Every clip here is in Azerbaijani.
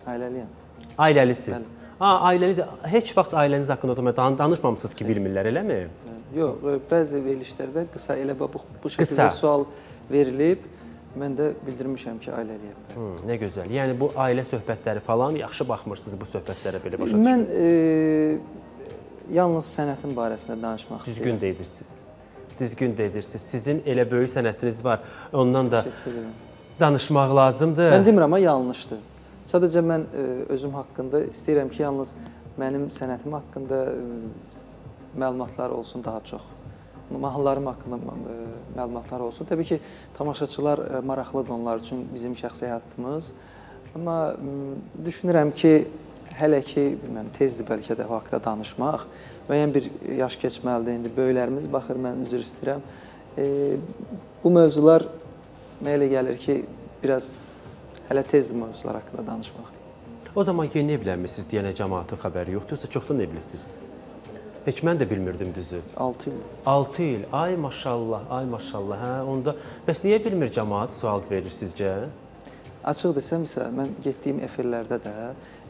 Ailəliyəm. Ailəlisiniz. Ailəli də heç vaxt ailəniz haqqında danışmamısınız ki, bilmirlər, eləmi? Yox, bəzi verilişlərdə qısa elə bu şəkildə sual verilib, mən də bildirmişəm ki, ailəliyəm. Nə gözəl. Yəni bu ailə söhbətləri falan yaxşı baxmırsınız bu söhbətlərə belə başa düşün. Mən yalnız sənətin barəsində danışmaq istəyirəm. Düzgün də edirsiniz. Düzgün də edirsiniz. Sizin elə böyük sənətiniz var. Ondan da danışmaq lazımdır. Mən demirəm, amma yanlışdır. Sadəcə mən özüm haqqında istəyirəm ki, yalnız mənim sənətim haqqında məlumatlar olsun daha çox. Mahnılarım haqqında məlumatlar olsun. Təbii ki, tamaşaçılar maraqlıdır onlar üçün bizim şəxsi həyatımız. Amma düşünürəm ki, hələ ki, tezdir bəlkə də o haqda danışmaq. Müəyyən bir yaş keçməlidir. İndi böyüklərimiz baxır, mən üzr istəyirəm. Bu mövzular mənə elə gəlir ki, biraz hələ tezdir mövzular haqqında danışmaq. O zaman yeni evlənmişsiniz deyənə cəmaatın xəbəri yoxdur, yoxsa çoxdan evlisiniz? Heç mən də bilmirdim düzü. 6 il. 6 il. Ay maşallah, ay maşallah. Hə, onda bəs niyə bilmir cəmaat sual verir sizcə? Açıq desəm isə mən getdiyim efirlərdə də,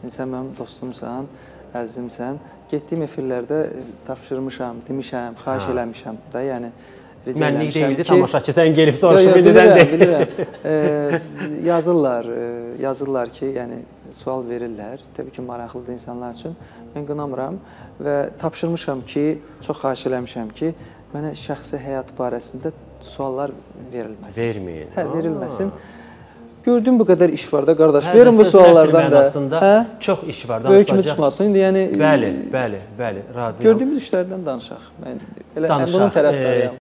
sən mənim dostumsan, əzizimsən, getdiyim efirlərdə tapşırmışam, demişəm, xahiş eləmişəm da, yəni mənlik deyildi, tamaşaçı sən gelib soruşub edən deyil. Bilirəm. Yazırlar ki, yəni sual verirlər. Təbii ki, maraqlıdır insanlar üçün. Mən qınamıram və tapşırmışam ki, çox xahiş eləmişəm ki, mənə şəxsi həyat barəsində suallar verilməsin. Verməyin. Hə, verilməsin. Gördüyüm bu qədər iş var da, qardaş. Verin bu suallardan da. Çox iş var. Böyük kimi çıxmasın. Yəni, bəli, razıyam. Gördüyümüz işlərdən danışaq. Mən bunun tərəfdarıyam.